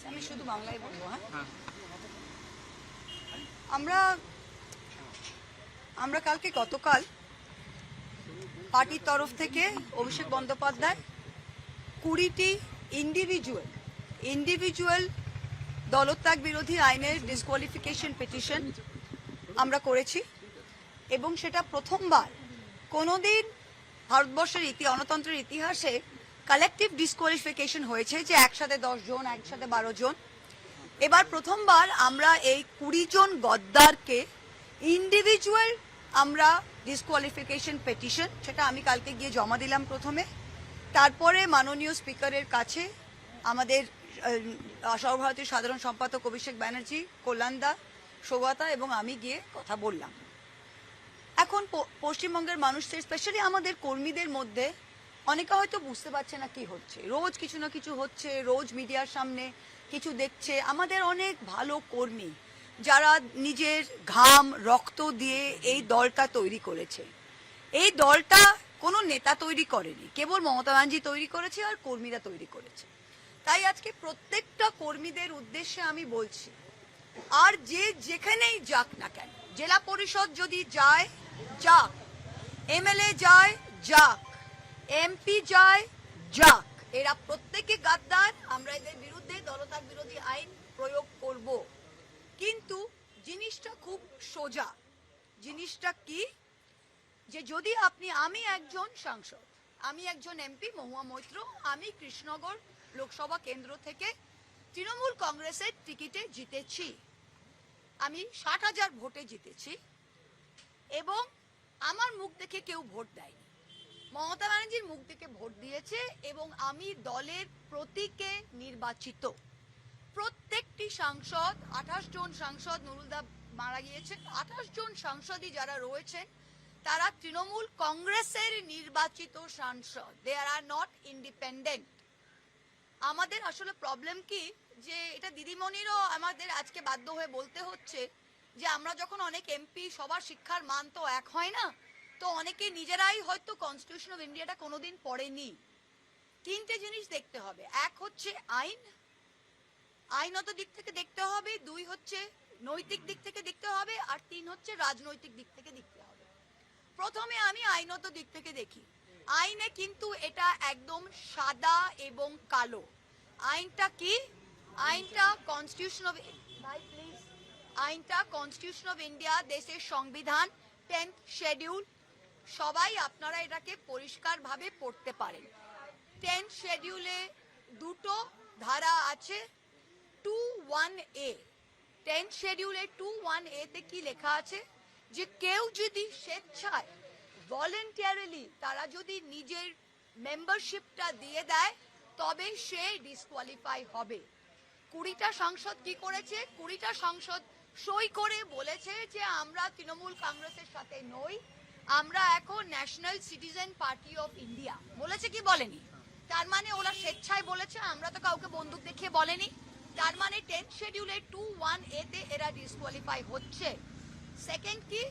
আমি শুধু বাংলায় বলবো। হ্যাঁ, আমরা গতকাল পার্টির তরফ থেকে অভিষেক বন্দ্যোপাধ্যায় 20টি ইন্ডিভিজুয়াল দলত্যাগ বিরোধী আইনের ডিসকোয়ালিফিকেশন পিটিশন আমরা করেছি এবং সেটা প্রথমবার কোনোদিন ভারতবর্ষের গণতন্ত্রের ইতিহাসে কালেকটিভ ডিসকোয়ালিফিকেশন হয়েছে যে একসাথে 10 জন, একসাথে 12 জন। এবার প্রথমবার আমরা এই 20 জন গদ্দারকে ইন্ডিভিজুয়াল আমরা ডিসকোয়ালিফিকেশন পিটিশন, সেটা আমি কালকে গিয়ে জমা দিলাম প্রথমে। তারপরে মাননীয় স্পিকারের কাছে আমাদের সর্বভারতীয় সাধারণ সম্পাদক অভিষেক ব্যানার্জি, কল্যাণদা, সৌগতা এবং আমি গিয়ে কথা বললাম। এখন পশ্চিমবঙ্গের মানুষদের, স্পেশালি আমাদের কর্মীদের মধ্যে অনেকে হয়তো বুঝতে পারছে না কি হচ্ছে। রোজ কিছু না কিছু হচ্ছে, রোজ মিডিয়ার সামনে কিছু দেখছে। আমাদের অনেক ভালো কর্মী যারা নিজের ঘাম রক্ত দিয়ে এই দলটা তৈরি করেছে। এই দলটা কোনো নেতা তৈরি করেনি, কেবল মমতা ব্যানার্জি তৈরি করেছে আর কর্মীরা তৈরি করেছে। তাই আজকে প্রত্যেকটা কর্মীদের উদ্দেশ্যে আমি বলছি, আর যে যেখানেই যাক না কেন, জেলা পরিষদ যদি যায় যাক, এমএলএ যায় যাক, এমপি যায় যাক, এরা প্রত্যেকে গাদ্দার। আমরা এদের বিরুদ্ধে দলত্যাগ বিরোধী আইন প্রয়োগ করব। কিন্তু জিনিসটা খুব সোজা। জিনিসটা কি, যে যদি আমি একজন সাংসদ, আমি একজন এমপি মহুয়া মৈত্র, আমি কৃষ্ণনগর লোকসভা কেন্দ্র থেকে তৃণমূল কংগ্রেসের টিকিটে জিতেছি, আমি 60,000 ভোটে জিতেছি এবং আমার মুখ দেখে কেউ ভোট দেয়নি, মমতা ব্যানার্জির মুখ দেখে ভোট দিয়েছে এবং আমি দলের প্রতীকে নির্বাচিত। প্রত্যেকটি সাংসদ, 28 জন সাংসদ, নুরুলদা মারা গিয়েছেন, 28 জন সাংসদই যারা রয়েছেন তারা তৃণমূল কংগ্রেসের নির্বাচিত সাংসদ, দে আর নট ইন্ডিপেন্ডেন্ট। আমাদের আসলে প্রবলেম কি, যে এটা দিদিমণিরও আমাদের আজকে বাধ্য হয়ে বলতে হচ্ছে যে আমরা যখন অনেক এমপি, সবার শিক্ষার মান তো এক হয় না, তো অনেকে নিজেরাই হয়তো কনস্টিটিউশন অফ ইন্ডিয়াটা কোনোদিন পড়েনি। 3টে জিনিস দেখতে হবে, এক হচ্ছে আইনত দিক থেকে দেখতে হবে, 2 হচ্ছে নৈতিক দিক থেকে দেখতে হবে, আর 3 হচ্ছে রাজনৈতিক দিক থেকে দেখতে হবে। প্রথমে আমি আইনত দিক থেকে দেখি। আইনে কিন্তু এটা একদম সাদা এবং কালো। আইনটা কি? আইনটা কনস্টিটিউশন অফ ইন্ডিয়া, দেশের সংবিধান, 10th শিডিউল। সবাই আপনারা এটাকে পরিষ্কারভাবে পড়তে পারেন। 10th শিডিউলে 2টো ধারা আছে। 2(1)A, 10th শিডিউলে 2(1)A তে কি লেখা আছে, যে কেউ যদি স্বেচ্ছায়, ভলেন্টারিলি তারা যদি নিজের মেম্বারশিপটা দিয়ে দেয় তবে সে ডিসকোয়ালিফাই হবে। 20টা সাংসদ কি করেছে? 20টা সাংসদ সই করে বলেছে যে আমরা তৃণমূল কংগ্রেসের সাথে নই, আমরা এখন national citizen party of India. বলেছে কি বলেনি? তার মানে ওরা স্বেচ্ছায় বলেছে, আমরা তো কাউকে বন্দুক দেখিয়ে বলেনি। তার মানে 10th শিডিউলে 2(1)A তে এরা ডিসকোয়ালিফাই হচ্ছে। সেকেন্ড কি,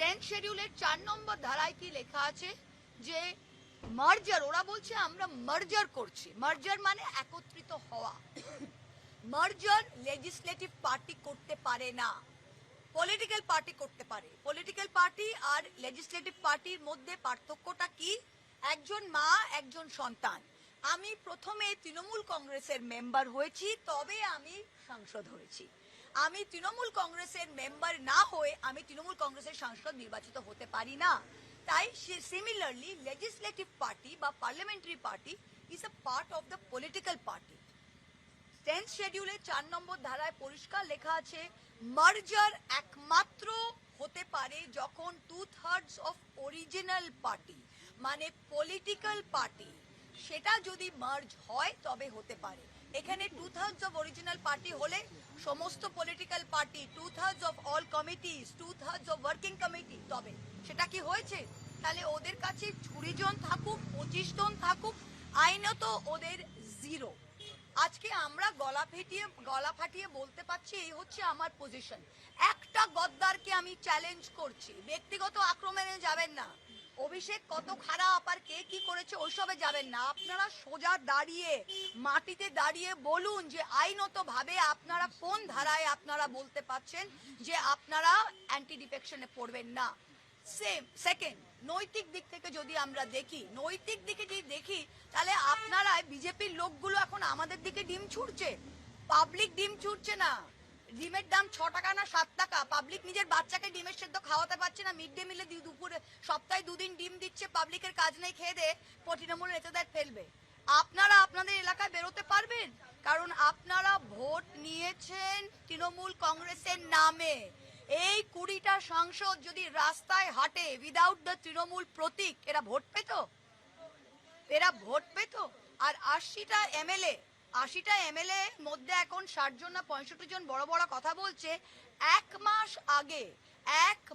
10th শিডিউলের 4 নম্বর ধারায় কি লেখা আছে, যে মার্জার, ওরা বলছে আমরা মার্জার করছি। মার্জার মানে একত্রিত হওয়া। মার্জার লেজিসলেটিভ পার্টি করতে পারে না, পলিটিক্যাল পার্টি করতে পারে। পলিটিক্যাল পার্টি আর লেজিসলেটিভ পার্টির মধ্যে পার্থক্যটা কি? একজন মা, একজন সন্তান। আমি প্রথমে তৃণমূল কংগ্রেসের মেম্বার হয়েছি, তবে আমি সাংসদ হয়েছি। আমি তৃণমূল কংগ্রেসের মেম্বার না হয়ে আমি তৃণমূল কংগ্রেসের সাংসদ নির্বাচিত হতে পারি না। তাই সিমিলারলি লেজিসলেটিভ পার্টি বা parliamentary party is a part of the political party. 10th শিডিউলে 4 নম্বর ধারায় পরিষ্কার লেখা আছে, মার্জার একমাত্র হতে পারে যখন 2/3 অফ অরিজিনাল পার্টি, মানে পলিটিক্যাল পার্টি, সেটা যদি মার্জ হয় তবে হতে পারে। এখানে 2/3 অফ অরিজিনাল পার্টি হলে সমস্ত political party, 2/3 of all committees, 2/3 of working committee, তবে সেটা কি হয়েছে? তাহলে ওদের কাছে 20 জন থাকুক, 25 জন থাকুক, আইনত ওদের 0। আজকে আমরা গলা ফাটিয়ে বলতে পারছি, এই হচ্ছে আমার পজিশন। একটা গদ্দারকে আমি চ্যালেঞ্জ করছি, ব্যক্তিগত আক্রমণে যাবেন না। অভিষেক কত খারাপ আর কে কি করেছে ওইসবে যাবেন না, আপনারা সোজা দাঁড়িয়ে মাটিতে দাঁড়িয়ে বলুন যে আইনত ভাবে আপনারা কোন ধারায় আপনারা বলতে পাচ্ছেন যে আপনারা অ্যান্টি ডিফেকশনে পড়বেন না। সেকেন্ড, নৈতিক দিক থেকে যদি আমরা দেখি, নৈতিক দিকে যদি দেখি তাহলে আপনারা বিজেপির লোকগুলো এখন আমাদের দিকে ডিম ছুড়ছে, পাবলিক ডিম ছুটছে না। ডিমের দাম 6 টাকা না 7 টাকা, পাবলিক নিজের বাচ্চাকে ডিমের সেদ্ধ খাওয়াতে পারছে না, মিড ডে মিলে দুপুরে সপ্তাহে 2 দিন ডিম দিচ্ছে, পাবলিকের কাজ নেই, খেয়ে দে তৃণমূল নেতাদের ফেলবে। আপনারা আপনাদের এলাকায় বেরোতে পারবেন? কারণ আপনারা ভোট নিয়েছেন তৃণমূল কংগ্রেসের নামে। এই 20টা সাংসদ যদি রাস্তায় হাঁটে উইদাউট দ্য তৃণমূল প্রতীক, এরা ভোট পেত? এরা ভোট পেত? আর 80টা এমএলএ মধ্যে এখন 60 জন না 65 জন বড় বড় কথা বলছে। 1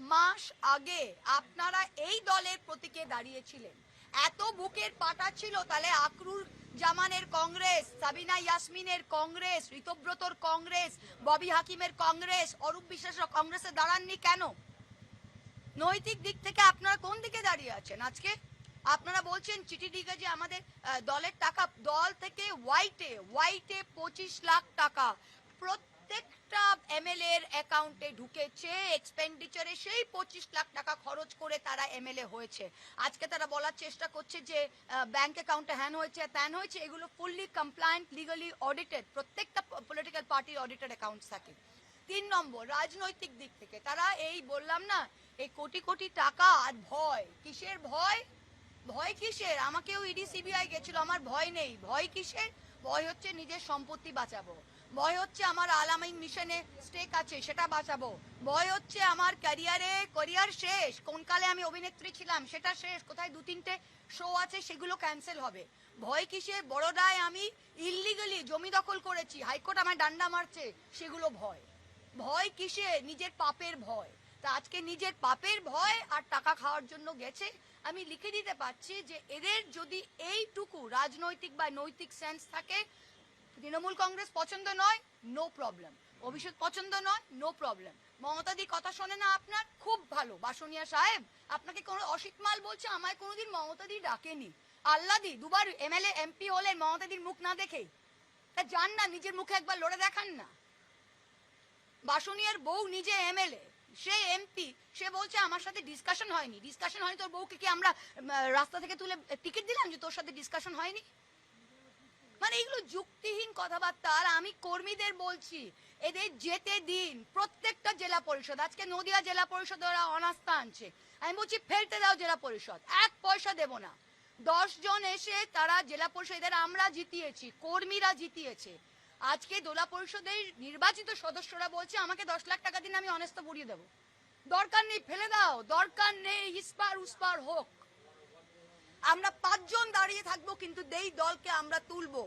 মাস আগে আপনারা এই দলের প্রতীকে দাঁড়িয়েছিলেন, এত বুকের পাটা ছিল, তাহলে আকরুর জামানের কংগ্রেস, সাবিনা ইয়াসমিনের কংগ্রেস, ঋতব্রতর কংগ্রেস, ববি হাকিমের কংগ্রেস, অরূপ বিশ্বাসের কংগ্রেসে দাঁড়াননি কেন? নৈতিক দিক থেকে আপনারা কোন দিকে দাঁড়িয়ে আছেন আজকে? আপনারা বলছেন চিঠি লিখে যে আমাদের দলের টাকা, দল থেকে হোয়াইটে 25 লাখ টাকা প্রত্যেকটা এমএলএ এর অ্যাকাউন্টে ঢুকেছে, এক্সপেন্ডিচারে সেই 25 লাখ টাকা খরচ করে তারা এমএলএ হয়েছে। আজকে তারা বলার চেষ্টা করছে যে ব্যাংক অ্যাকাউন্টে হ্যান হয়েছে ত্যান হয়েছে, এগুলো ফুললি কমপ্লায়েন্ট, লিগালি অডিটেড, প্রত্যেকটা পলিটিক্যাল পার্টির অডিটেড অ্যাকাউন্টস থাকে। 3 নম্বর, রাজনৈতিক দিক থেকে তারা এই বললাম না, এই কোটি কোটি টাকা আর ভয়, কিসের ভয়? ভয় কিসের? আমাকেও ইডি সিবিআই গেছিল, আমার ভয় নেই। ভয় কিসের? ভয় হচ্ছে নিজের সম্পত্তি বাঁচাবো, ভয় হচ্ছে আমার আলামিন মিশনে স্টেক আছে সেটা বাঁচাবো, ভয় হচ্ছে আমার ক্যারিয়ার শেষ, কোন কালে আমি অভিনেত্রী ছিলাম সেটা শেষ, কোথায় 2-3টে শো আছে সেগুলো ক্যান্সেল হবে। ভয় কিসের? বড়োদায় আমি ইললিগালি জমি দখল করেছি, হাইকোর্ট আমার ডান্ডা মারছে, সেগুলো ভয়। ভয় কিসে? নিজের পাপের ভয়। তা আজকে নিজের পাপের ভয় আর টাকা খাওয়ার জন্য গেছে। আমি লিখে দিতে পারছি যে এদের যদি এইটুকু রাজনৈতিক বা নৈতিক সেন্স থাকে, তৃণমূল কংগ্রেস পছন্দ নয়, নো প্রবলেম। অভিষেক পছন্দ নয়, নো প্রবলেম। মমতাদি কথা শোনে না আপনার, খুব ভালো। বাসনিয়া সাহেব আপনাকে কোনো অসিত মাল বলছে, আমায় কোনোদিন মমতাদি ডাকেনি। আল্লাদি 2বার এমএলএ এমপি হলেন মমতাদির মুখ না দেখেই, তা যান না নিজের মুখে একবার লড়ে দেখান না। বাসনিয়ার বউ নিজে এমএলএ, সে এমপি, সে বলছে আমার সাথে ডিসকাশন হয়নি। ডিসকাশন হয়নি তোর বউকে কি আমরা রাস্তা থেকে তুলে টিকিট দিলাম যে তোর সাথে ডিসকাশন হয়নি? মানে এগুলো যুক্তিহীন কথাবার্তা। আর আমি কর্মীদের বলছি এদের যেতে দিন। প্রত্যেকটা জেলা পরিষদ, আজকে নদিয়া জেলা পরিষদ ওরা অনাস্থা আনছে, আমি বলছি ফেলতে দাও জেলা পরিষদ, 1 পয়সা দেব না। 10 জন এসে তারা জেলা পরিষদ, এদের আমরা জিতিয়েছি, কর্মীরা জিতিয়েছে। আজকে জেলা পরিষদের নির্বাচিত সদস্যরা বলছে আমাকে 10 লাখ টাকা দিন, আমি অনেস্ত বুড়িয়ে দেবো। দরকার নেই, ফেলে দাও, দরকার নেই, ইস্পার উস্পার হোক। আমরা 5 জন দাঁড়িয়ে থাকবো, কিন্তু এই দলকে আমরা তুলবো।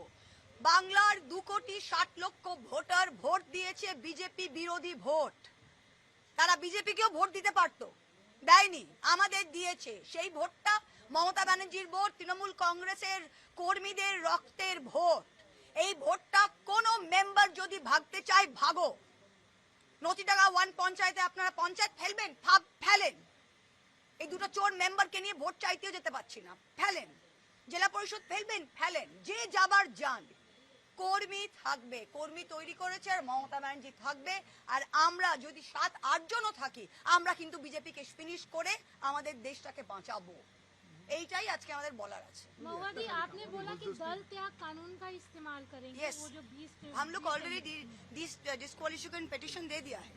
বাংলার 2,60,00,000 ভোটার ভোট দিয়েছে বিজেপি বিরোধী ভোট। তারা বিজেপিকেও ভোট দিতে পারতো, দেয়নি, আমাদের দিয়েছে। সেই ভোটটা মমতা ব্যানার্জির ভোট, তৃণমূল কংগ্রেসের কর্মীদের রক্তের ভোট। এই ভোটটা কোনো মেম্বার যদি ভাগতে চায় ভাগো। নতিটাকা 1 পঞ্চায়েতে আপনারা পঞ্চায়েত ফেলবেন, ফেলেন। এই দুটো চোর মেম্বারকে নিয়ে ভোট চাইতেও যেতে পারছি না, ফেলেন। জেলা পরিষদ ফেলবেন, ফেলেন। যে যাবার যান, কর্মী থাকবে, কর্মী তৈরি করেছে আর মমতা ব্যানার্জি থাকবে। আর আমরা যদি 7-8 জনও থাকি, আমরা কিন্তু বিজেপিকে ফিনিশ করে আমাদের দেশটাকে বাঁচাবো। এইটাই আজকে আমাদের বলার আছে। महुआदी आपने बोला कि दल त्याग कानून का इस्तेमाल करेंगे। Yes. वो जो 20 हम लोग ऑलरेडी डिस्क्वालिफिकेशन पिटीशन दे दिया है।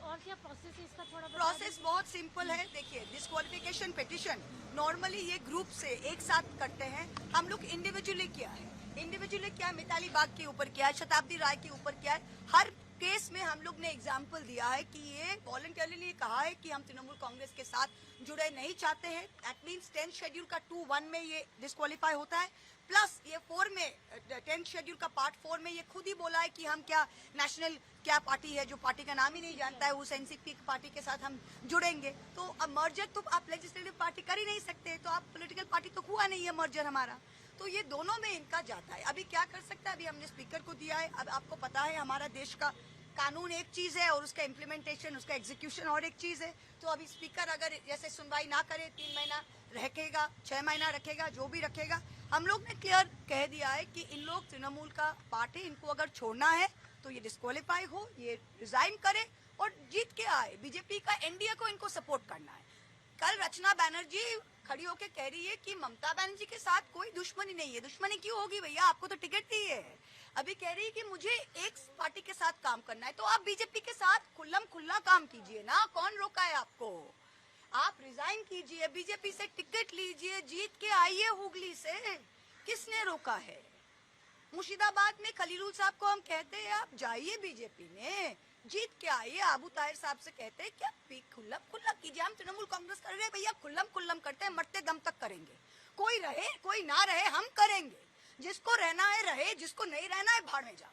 और क्या प्रोसेस है इसका, थोड़ा बता प्रोसेस बहुत सिंपल है। देखिए, डिस्क्वालिफिकेशन पिटीशन नॉर्मली ये ग्रुप से एक साथ करते हैं, हम लोग इंडिविजुअली किया है। इंडिविजुअली क्या है, मिताली बाग के ऊपर किया है, शताब्दी राय के ऊपर किया है। हर केस में हम लोग ने एग्जाम्पल दिया है कि ये वॉलंटरली कहा है कि हम तृणमूल कांग्रेस के साथ जुड़े नहीं चाहते हैं। दैट मीन्स 10th शेड्यूल का 2(1) में ये डिस्क्वालीफाई होता है, प्लस ये 4 में 10th शेड्यूल का पार्ट 4 में ये खुद ही बोला है कि हम क्या नेशनल क्या पार्टी है, जो पार्टी का नाम ही नहीं जानता है, उस एनसीपी पार्टी के साथ हम जुड़ेंगे। तो अब मर्जर तो आप लेजिस्लेटिव पार्टी कर ही नहीं सकते, तो आप पॉलिटिकल पार्टी तो हुआ नहीं है मर्जर हमारा। तो ये दोनों में इनका जाता है। अभी क्या कर सकता है, अभी हमने स्पीकर को दिया है। अब आपको पता है हमारा देश का कानून एक चीज है और उसका इम्प्लीमेंटेशन, उसका एग्जीक्यूशन और एक चीज है। तो अभी स्पीकर अगर जैसे सुनवाई ना करे 3 महीना रखेगा, 6 महीना रखेगा, जो भी रखेगा, हम लोग ने क्लियर कह दिया है कि इन लोग तृणमूल का पार्टी, इनको अगर छोड़ना है तो ये डिस्क्वालीफाई हो, ये रिजाइन करे और जीत के आए। बीजेपी का एनडीए को इनको सपोर्ट करना है। कल रचना बनर्जी खड़ी होकर कह रही है कि ममता बनर्जी के साथ कोई दुश्मनी नहीं है। दुश्मनी क्यों होगी भैया, आपको तो टिकट दी है। अभी कह रही है कि मुझे एक पार्टी के साथ काम करना है, तो आप बीजेपी के साथ खुल्लम खुल्ला काम कीजिए ना, कौन रोका है आपको? आप रिजाइन कीजिए, बीजेपी से टिकट लीजिए, जीत के आइए हुगली से, किसने रोका है? मुर्शिदाबाद में खलीलुल साहब को हम कहते हैं आप जाइए बीजेपी में, जीत के आइए। आबू ताहिर साहब से कहते हैं क्या खुल्लम खुल्ला कीजिए। हम तृणमूल कांग्रेस कर रहे हैं भैया, खुल्लम खुल्लम करते हैं, मरते दम तक करेंगे। कोई रहे कोई ना रहे, हम करेंगे। जिसको रहना है रहे, जिसको नहीं रहना है भाड़ में जाओ।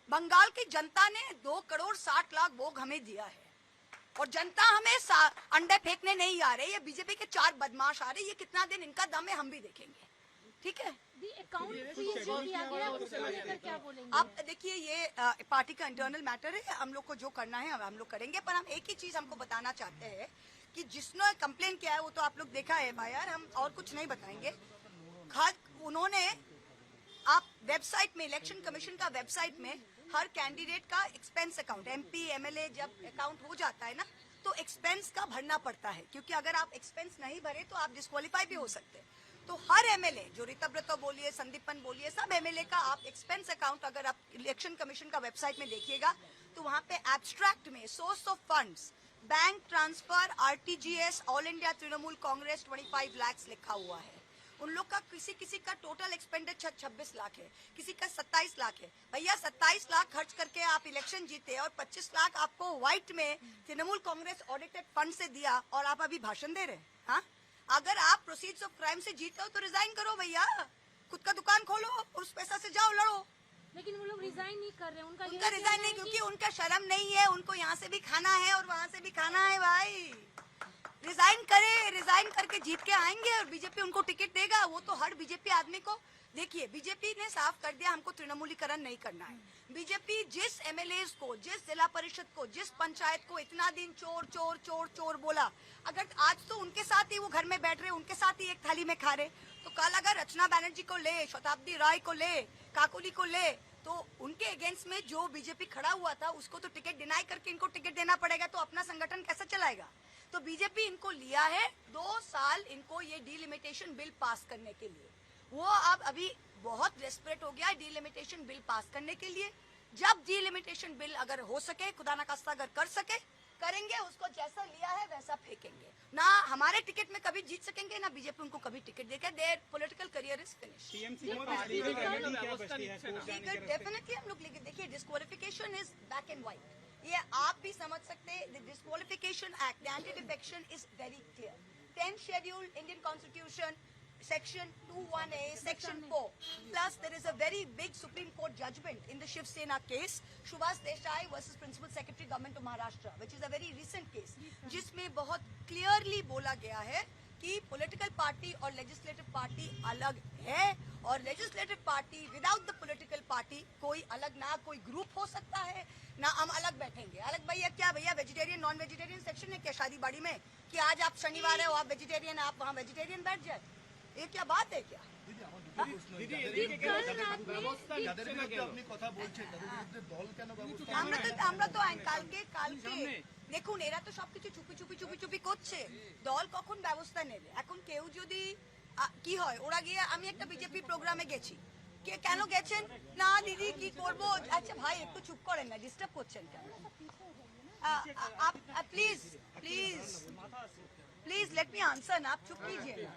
बंगाल की जनता ने 2,60,00,000 वोट हमें दिया है और जनता हमें अंडे फेंकने नहीं आ रही है। बीजेपी के 4 बदमाश आ रहे, ये कितना दिन इनका दम है हम भी देखेंगे, ठीक है? अकाउंट फ्रीज जो दिया गया उसको लेकर क्या बोलेंगे? अब देखिए ये पार्टी का इंटरनल मैटर है, हम लोग को जो करना है हम लोग करेंगे। पर हम एक ही चीज हमको बताना चाहते हैं कि जिसने कंप्लेन किया है वो तो आप लोग देखा है यार, हम और कुछ नहीं बताएंगे। उन्होंने आप वेबसाइट में, इलेक्शन कमीशन का वेबसाइट में हर कैंडिडेट का एक्सपेंस अकाउंट, एमपी एमएलए जब अकाउंट हो जाता है ना तो एक्सपेंस का भरना पड़ता है, क्योंकि अगर आप एक्सपेंस नहीं भरे तो आप डिस्क्वालीफाई भी हो सकते हैं। तो हर एमएलए, जो ऋतव्रत बोलिए, संदीपन बोलिए, सब एमएलए का आप एक्सपेंस अकाउंट अगर आप इलेक्शन कमीशन का वेबसाइट में देखिएगा तो वहां पे एब्स्ट्रैक्ट में source of funds, bank transfer, RTGS, all India Trinamool Congress 25 lakh लिखा हुआ है। उन लोग का किसी का टोटल एक्सपेंडिचर 26 लाख है, किसी का 27 लाख है। भैया 27 लाख खर्च करके आप इलेक्शन जीते और 25 लाख आपको व्हाइट में तृणमूल कांग्रेस ऑडिटेड फंड से दिया और आप अभी भाषण दे रहे हैं। हाँ, अगर आप प्रोसीड्स ऑफ क्राइम से जीते हो तो रिजाइन करो भैया, खुद का दुकान खोलो और उस पैसा से जाओ लड़ो। लेकिन वो लोग रिजाइन नहीं कर रहे, उनका रिजाइन नहीं, क्योंकि उनका शर्म नहीं है, उनको यहाँ से भी खाना है और वहाँ से भी खाना है भाई। रिजाइन करे, रिजाइन करके जीत के आएंगे और बीजेपी उनको टिकट देगा। वो तो हर बीजेपी आदमी को, देखिए बीजेपी ने साफ कर दिया हमको तृणमूलीकरण नहीं करना है। बीजेपी जिस एमएलए को, जिस जिला परिषद को, जिस पंचायत को इतना दिन चोर चोर चोर चोर बोला, अगर आज तो उनके साथ ही वो घर में बैठ रहे, उनके साथ ही एक थाली में खा रहे, तो कल अगर रचना बनर्जी को ले, शताब्दी राय को ले, काकोली को ले, तो उनके अगेंस्ट में जो बीजेपी खड़ा हुआ था उसको तो टिकट डिनाई करके इनको टिकट देना पड़ेगा। तो अपना संगठन कैसे चलाएगा? तो बीजेपी इनको लिया है 2 साल इनको ये डीलिमिटेशन बिल पास करने के लिए। वो अब अभी बहुत डेस्परेट हो गया है डीलिमिटेशन बिल पास करने के लिए। जब डीलिमिटेशन बिल अगर हो सके, खुदा ना खास्ता अगर कर सके, करेंगे, उसको जैसा लिया है वैसा फेंकेंगे। ना हमारे टिकट में कभी जीत सकेंगे, ना बीजेपी उनको कभी टिकट देगा। There political career is finish. Definitely हम लोग लेके, देखिए disqualification is black and white, ये आप भी समझ सकते हैं। The disqualification act, the anti defection is very clear. 10th schedule Indian constitution, Section 21A, Section 4. Plus, there is a very big Supreme Court judgment in the Shiv Sena case, Subhas Desai versus Principal Secretary Government of Maharashtra, which is a very recent case, जिसमें बहुत clearly बोला गया है कि political party और legislative party अलग है और legislative party without the political party कोई अलग ना कोई group हो सकता है ना हम अलग बैठेंगे। अलग भैया क्या भैया वेजिटेरियन नॉन वेजिटेरियन सेक्शन है क्या शादी बाड़ी में कि आज आप शनिवार है आप वेजिटेरियन, आप वहाँ वेजिटेरियन बैठ जाए? ये क्या बात है क्या? আমরা তো কালকে দেখুন এরা তো সবকিছু চুপি চুপি চুপি চুপি করছে। দল কখন ব্যবস্থা নেবে? এখন কেউ যদি কি হয়, ওরা গিয়ে আমি একটা বিজেপি প্রোগ্রামে গেছি, কে কেন গেছেন? না দিদি কি করব। আচ্ছা ভাই একটু চুপ করেন না, ডিস্টার্ব করছেন কেন? Please please please let me answer না, आप चुप कीजिए ना।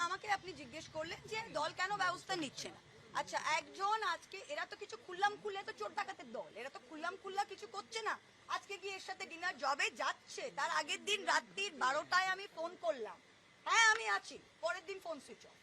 আমাকে আপনি জিজ্ঞেস করলেন যে দল কেন ব্যবস্থা নিচ্ছে না। আচ্ছা একজন আজকে, এরা তো কিছু খুললাম খুললে তো চোর ডাকাতের দল, এরা তো খুললাম খুল্লা কিছু করছে না। আজকে গিয়ে এর সাথে ডিনার জবে যাচ্ছে, তার আগের দিন রাত্রি 12টায় আমি ফোন করলাম, হ্যাঁ আমি আছি, পরের দিন ফোন সুইচ অফ।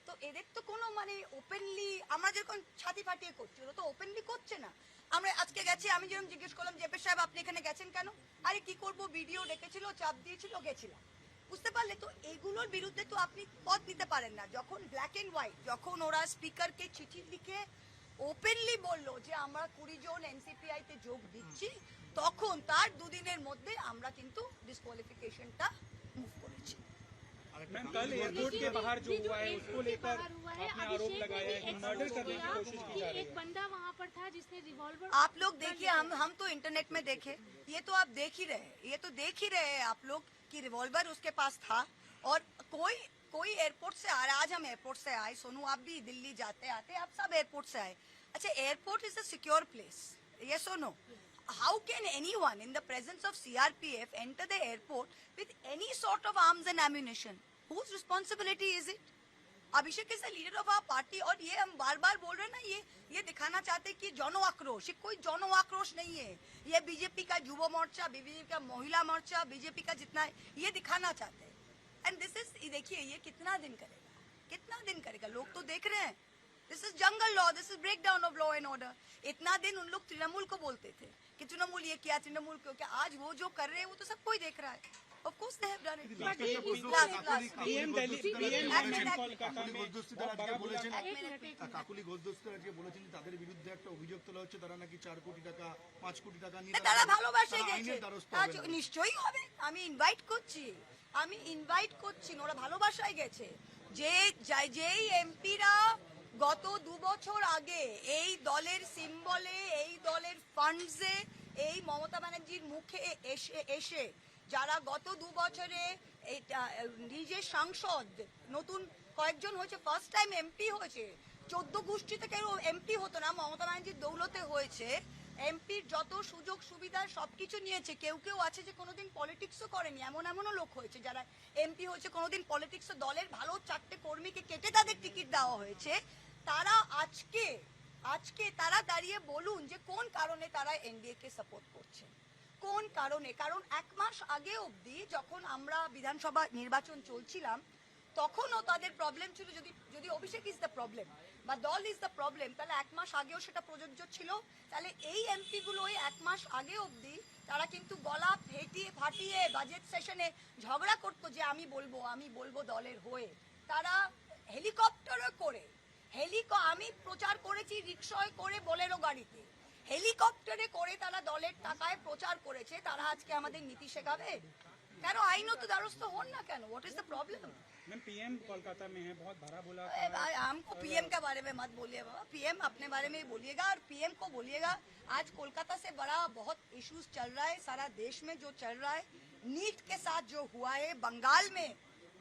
তো এদের তো কোনো মানে ওপেনলি, আমরা যেরকম ছাতি ফাটিয়ে করছি ওরা তো ওপেনলি করছে না। আমরা আজকে গেছি, আমি যেরকম জিজ্ঞেস করলাম জেপি সাহেব আপনি এখানে গেছেন কেন? আরে কি করব, ভিডিও ডেকেছিল, চাপ দিয়েছিল, গেছিলাম। বুঝতে পারলে? তো এগুলোর বিরুদ্ধে তো আপনি পথ নিতে পারেন না। যখন ব্ল্যাক এন্ড হোয়াইট, যখন ওরা স্পিকারকে চিঠি লিখে ওপেনলি বললো যে আমরা 20 জন এনসিপিআই তে যোগ দিচ্ছি, তখন তার দুদিনের মধ্যে আমরা কিন্তু ডিসকোয়ালিফিকেশনটা মুভ করেছি। मैम कल एयरपोर्ट के बाहर जो हुआ है उसको लेकर हुआ है, आपने आरोप अभिषेक लगाया है कि ने मर्डर एक्सपोज करने की किया कोशिश की कि जा रही एक है। बंदा वहाँ पर था जिसने रिवॉल्वर आप लोग देखिए, हम तो इंटरनेट में देखे, ये तो आप देख ही रहे हैं, ये तो देख ही रहे हैं आप लोग कि रिवॉल्वर उसके पास था। और कोई एयरपोर्ट से आ रहा, आज हम एयरपोर्ट से आए, सोनू आप भी दिल्ली जाते आते आप सब एयरपोर्ट से आए। अच्छा, airport is a secure place, ये सोनो। How can anyone in the presence of CRPF enter the airport with any sort of arms and ammunition? Whose responsibility is it? Abhishek is the leader of our party, और ये हम बार बार बोल रहे हैं ना, ये दिखाना चाहते हैं कि जन आक्रोश, ये कोई जन आक्रोश नहीं है, ये बीजेपी का युवा मोर्चा, बीजेपी का महिला मोर्चा, बीजेपी का जितना है, ये दिखाना चाहते हैं। एंड दिस इज, देखिए ये कितना दिन करेगा, कितना दिन करेगा, लोग तो देख रहे हैं। This is jungle law, this is break down of law and order. इतना दिन उन लोग तृणमूल को बोलते थे कि तृणमूल ये किया, तृणमूल क्यों क्या, आज वो जो कर रहे हैं वो तो सब कोई देख रहा है। Of course they have done it. PM Delhi Kolkata में কাকুলি ঘোষ দোস্ত আজকে বলেছেন যে তাদের বিরুদ্ধে একটা অভিযোগ তোলা হচ্ছে, তারা নাকি 4 কোটি টাকা 5 কোটি টাকা নিয়ে তারা ভালোবাসে তারা গেছে, আইনের দ্বারস্থ আচ্ছা, হবেন। নিশ্চয়ই হবে। আমি ইনভাইট করছি, ওরা ভালোবাসায় গেছে। যেই এমপিরা গত 2 বছর আগে এই দলের সিম্বলে, এই দলের ফান্ডসে, এই মমতা ব্যানার্জির মুখে এসে যারা গত 2 বছরে নিজের সাংসদ, নতুন কয়েকজন হয়েছে, ফার্স্ট টাইম এমপি হয়েছে, 14 গোষ্ঠী থেকে এমপি হতো না, মমতা ব্যানার্জির দৌলতে হয়েছে। এমপির যত সুযোগ সুবিধা সবকিছু নিয়েছে। কেউ আছে যে কোনোদিন পলিটিক্সও করেনি, এমনও লোক হয়েছে যারা এমপি হয়েছে, কোনোদিন পলিটিক্স, দলের ভালো 4টে কর্মীকে কেটে তাদের টিকিট দেওয়া হয়েছে। তারা আজকে তারা দাঁড়িয়ে বলুন যে কোন কারণে তারা এনডিএ কে সাপোর্ট করছে, কোন কারণে। কারণ 1 মাস আগে অবধি যখন আমরা বিধানসভা নির্বাচন চলছিলাম, তখনও তাদের প্রবলেম ছিল, যদি অভিষেক ইজ দ্য প্রবলেম বা দল ইজ দ্য প্রবলেম, তাহলে 1 মাস আগেও সেটা প্রযোজ্য ছিল। তাহলে এই এমপি গুলো 1 মাস আগে অবধি তারা কিন্তু গলা ফাটিয়ে বাজেট সেশনে ঝগড়া করতো যে আমি বলবো দলের হয়ে। তারা হেলিকপ্টারে করে, আমি প্রচার করেছি রিক্সায় করে, বোলেরো গাড়িতে, হেলিকপ্টারে করে তারা দলের টাকায় প্রচার করেছে। তারা আজকে আমাদের নীতি শেখাবে কেন? আইনত দ্বারস্থ হন না কেন? What is the problem? Ma'am PM Kolkata में है, बहुत भरा बोला हमको पीएम के बारे में मत बोलिए बाबा, पीएम अपने बारे में ही बोलिएगा, और पीएम को बोलिएगा आज कोलकाता से बड़ा बहुत इश्यूज चल रहा है, सारा देश में जो चल रहा है, नीट के साथ जो हुआ है, बंगाल में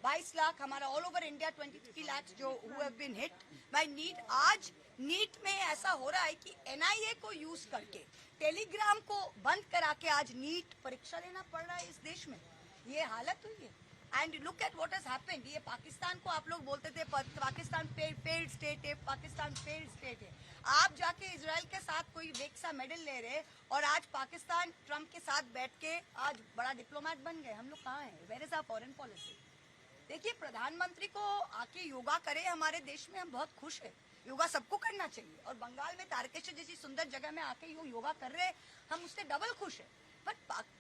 22 लाख, हमारा ऑल ओवर इंडिया 23 लाख जो who have been hit by NEET. आज नीट में ऐसा हो रहा है कि एनआईए को यूज करके, टेलीग्राम को बंद करा के आज नीट परीक्षा लेना पड़ रहा है इस देश में। ये हालत हुई है। And look at what has happened. ये पाकिस्तान को आप लोग बोलते थे पाकिस्तान फेल्ड स्टेट है, पाकिस्तान फेल्ड स्टेट है। आप जाके इजराइल के साथ कोई वेक्सा मेडल ले रहे, और आज पाकिस्तान ट्रम्प के साथ बैठ के आज बड़ा डिप्लोमेट बन गए। हम लोग कहाँ हैं? Where is our foreign policy? देखिए, प्रधानमंत्री को आके योगा करे हमारे देश में, हम बहुत खुश है। योगा सबको करना चाहिए, और बंगाल में तारकेश्वर जैसी सुंदर जगह में आके योगा कर रहे, हम उससे डबल खुश है।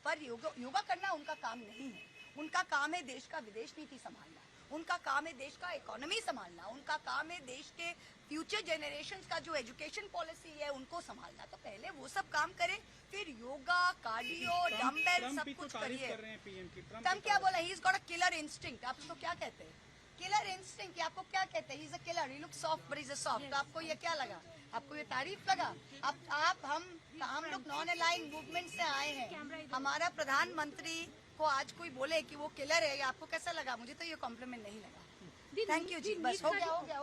पर योगा करना उनका काम नहीं है। उनका काम है देश का विदेश नीति संभालना, उनका काम है देश का इकोनॉमी संभालना, उनका काम है देश के फ्यूचर जनरेशंस का जो एजुकेशन पॉलिसी है उनको संभालना। तो पहले वो सब काम करें, फिर योगा, कार्डियो, डम्बेल सब कुछ करिए। ट्रम्प क्या बोला? He is got a killer instinct. आप उसको क्या कहते हैं? Killer instinct. आपको क्या कहते हैं? He is a killer, he looks soft but is a soft. तो आपको ये क्या लगा? आपको ये तारीफ लगा? हम लोग नॉन अलाइंड मूवमेंट से आए हैं। हमारा प्रधानमंत्री को आज कोई बोले कि वो किलर है, आपको कैसा लगा? मुझे तो ये कॉम्प्लीमेंट नहीं लगा। थैंक यू जी, बस हो गया।